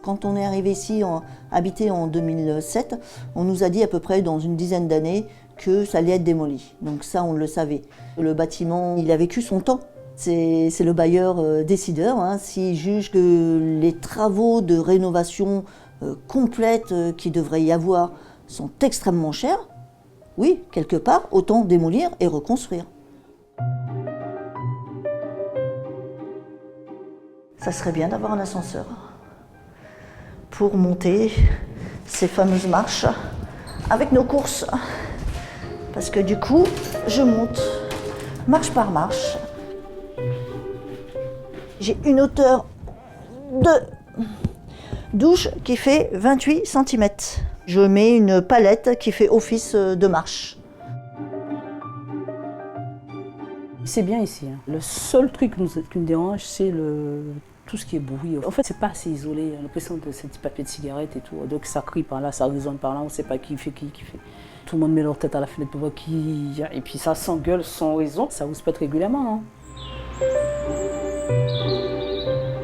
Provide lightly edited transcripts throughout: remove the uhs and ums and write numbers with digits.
Quand on est arrivé ici, habité en 2007, on nous a dit à peu près dans une dizaine d'années que ça allait être démoli. Donc ça, on le savait. Le bâtiment, il a vécu son temps. C'est le bailleur décideur. S'il juge que les travaux de rénovation complète qu'il devrait y avoir sont extrêmement chers, oui, quelque part, autant démolir et reconstruire. Ça serait bien d'avoir un ascenseur pour monter ces fameuses marches avec nos courses. Parce que du coup, je monte marche par marche. J'ai une hauteur de douche qui fait 28 cm. Je mets une palette qui fait office de marche. C'est bien ici. Le seul truc qui me dérange, c'est tout ce qui est bruit. En fait, c'est pas assez isolé. On a l'impression de ces petits papiers de cigarette et tout. Donc ça crie par là, ça résonne par là, on ne sait pas qui fait. Tout le monde met leur tête à la fenêtre pour voir qui y a. Et puis ça s'engueule sans raison. Ça vous se pète régulièrement.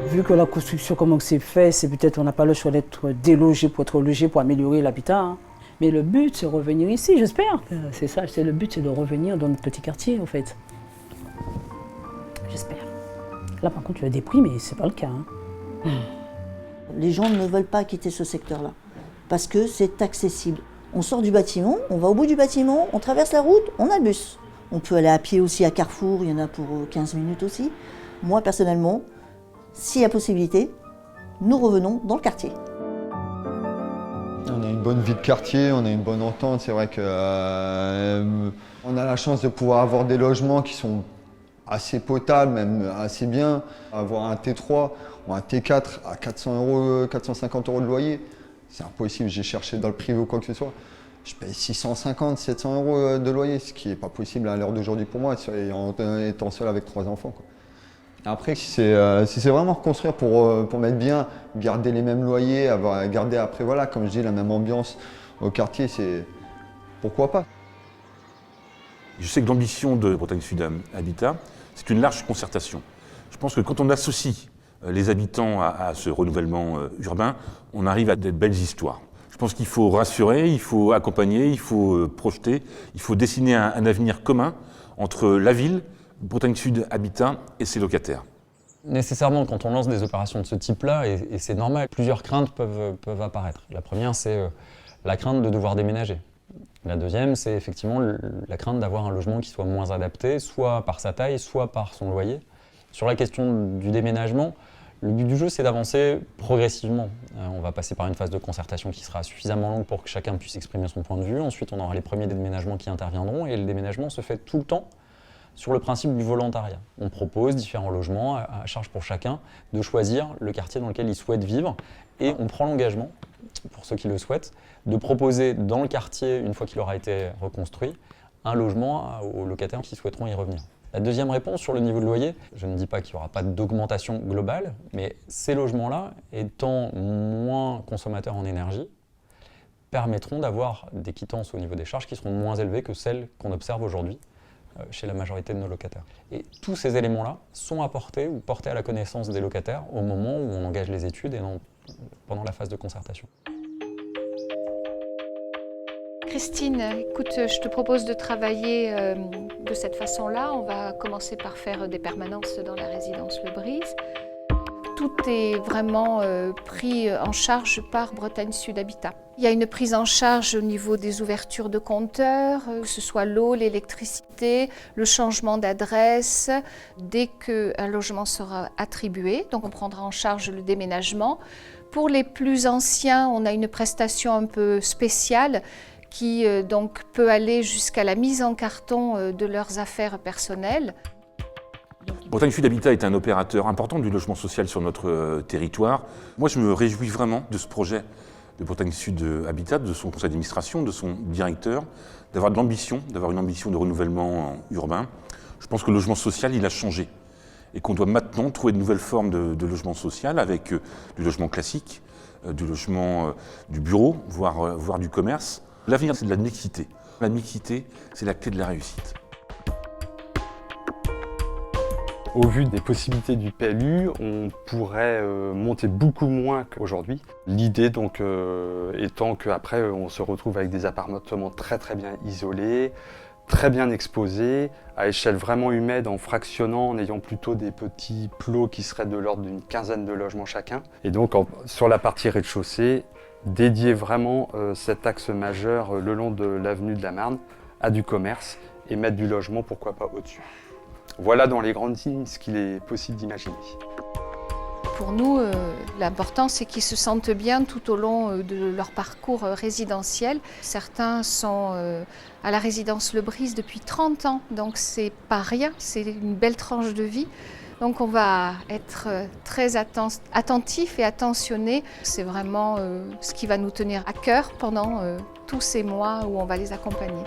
Vu que la construction, comment c'est fait, c'est peut-être on n'a pas le choix d'être délogé pour être logé, pour améliorer l'habitat. Mais le but, c'est revenir ici, j'espère. C'est ça, le but, c'est de revenir dans notre petit quartier, en fait. J'espère. Là, par contre, tu as des prix, mais c'est pas le cas. Les gens ne veulent pas quitter ce secteur-là, parce que c'est accessible. On sort du bâtiment, on va au bout du bâtiment, on traverse la route, on a le bus. On peut aller à pied aussi à Carrefour, il y en a pour 15 minutes aussi. Moi, personnellement, s'il y a possibilité, nous revenons dans le quartier. On a une bonne vie de quartier, on a une bonne entente. C'est vrai qu'on a la chance de pouvoir avoir des logements qui sont assez potables, même assez bien. Avoir un T3 ou un T4 à 400 €, 450 € de loyer, c'est impossible. J'ai cherché dans le privé ou quoi que ce soit. Je paye 650, 700 € de loyer, ce qui n'est pas possible à l'heure d'aujourd'hui pour moi, étant seul avec 3 enfants, quoi. Après, si c'est vraiment reconstruire pour mettre bien, garder les mêmes loyers, garder après, voilà, comme je dis, la même ambiance au quartier, c'est pourquoi pas. Je sais que l'ambition de Bretagne Sud Habitat, c'est une large concertation. Je pense que quand on associe les habitants à ce renouvellement urbain, on arrive à de belles histoires. Je pense qu'il faut rassurer, il faut accompagner, il faut projeter, il faut dessiner un avenir commun entre la ville, Bretagne Sud Habitat et ses locataires. Nécessairement, quand on lance des opérations de ce type-là, et c'est normal, plusieurs craintes peuvent apparaître. La première, c'est la crainte de devoir déménager. La deuxième, c'est effectivement la crainte d'avoir un logement qui soit moins adapté, soit par sa taille, soit par son loyer. Sur la question du déménagement, le but du jeu, c'est d'avancer progressivement. On va passer par une phase de concertation qui sera suffisamment longue pour que chacun puisse exprimer son point de vue. Ensuite, on aura les premiers déménagements qui interviendront, et le déménagement se fait tout le temps sur le principe du volontariat. On propose différents logements à charge pour chacun de choisir le quartier dans lequel il souhaite vivre, et on prend l'engagement, pour ceux qui le souhaitent, de proposer dans le quartier, une fois qu'il aura été reconstruit, un logement aux locataires qui souhaiteront y revenir. La deuxième réponse sur le niveau de loyer, je ne dis pas qu'il n'y aura pas d'augmentation globale, mais ces logements-là, étant moins consommateurs en énergie, permettront d'avoir des quittances au niveau des charges qui seront moins élevées que celles qu'on observe aujourd'hui chez la majorité de nos locataires. Et tous ces éléments-là sont apportés ou portés à la connaissance des locataires au moment où on engage les études et non pendant la phase de concertation. Christine, écoute, je te propose de travailler de cette façon-là. On va commencer par faire des permanences dans la résidence Le Brise. Tout est vraiment pris en charge par Bretagne Sud Habitat. Il y a une prise en charge au niveau des ouvertures de compteurs, que ce soit l'eau, l'électricité, le changement d'adresse. Dès qu'un logement sera attribué, donc on prendra en charge le déménagement. Pour les plus anciens, on a une prestation un peu spéciale qui donc peut aller jusqu'à la mise en carton de leurs affaires personnelles. Bretagne Sud Habitat est un opérateur important du logement social sur notre territoire. Moi, je me réjouis vraiment de ce projet de Bretagne Sud Habitat, de son conseil d'administration, de son directeur, d'avoir une ambition de renouvellement urbain. Je pense que le logement social, il a changé et qu'on doit maintenant trouver de nouvelles formes de logement social avec du logement classique, du logement du bureau, voire du commerce. L'avenir, c'est de la mixité. La mixité, c'est la clé de la réussite. Au vu des possibilités du PLU, on pourrait monter beaucoup moins qu'aujourd'hui. L'idée donc étant qu'après on se retrouve avec des appartements très bien isolés, très bien exposés, à échelle vraiment humaine, en fractionnant, en ayant plutôt des petits plots qui seraient de l'ordre d'une quinzaine de logements chacun. Et donc sur la partie rez-de-chaussée, dédier vraiment cet axe majeur le long de l'avenue de la Marne à du commerce et mettre du logement, pourquoi pas au-dessus. Voilà dans les grandes lignes ce qu'il est possible d'imaginer. Pour nous, l'important, c'est qu'ils se sentent bien tout au long de leur parcours résidentiel. Certains sont à la résidence Le Brise depuis 30 ans, donc c'est pas rien, c'est une belle tranche de vie. Donc on va être très attentifs et attentionnés. C'est vraiment ce qui va nous tenir à cœur pendant tous ces mois où on va les accompagner.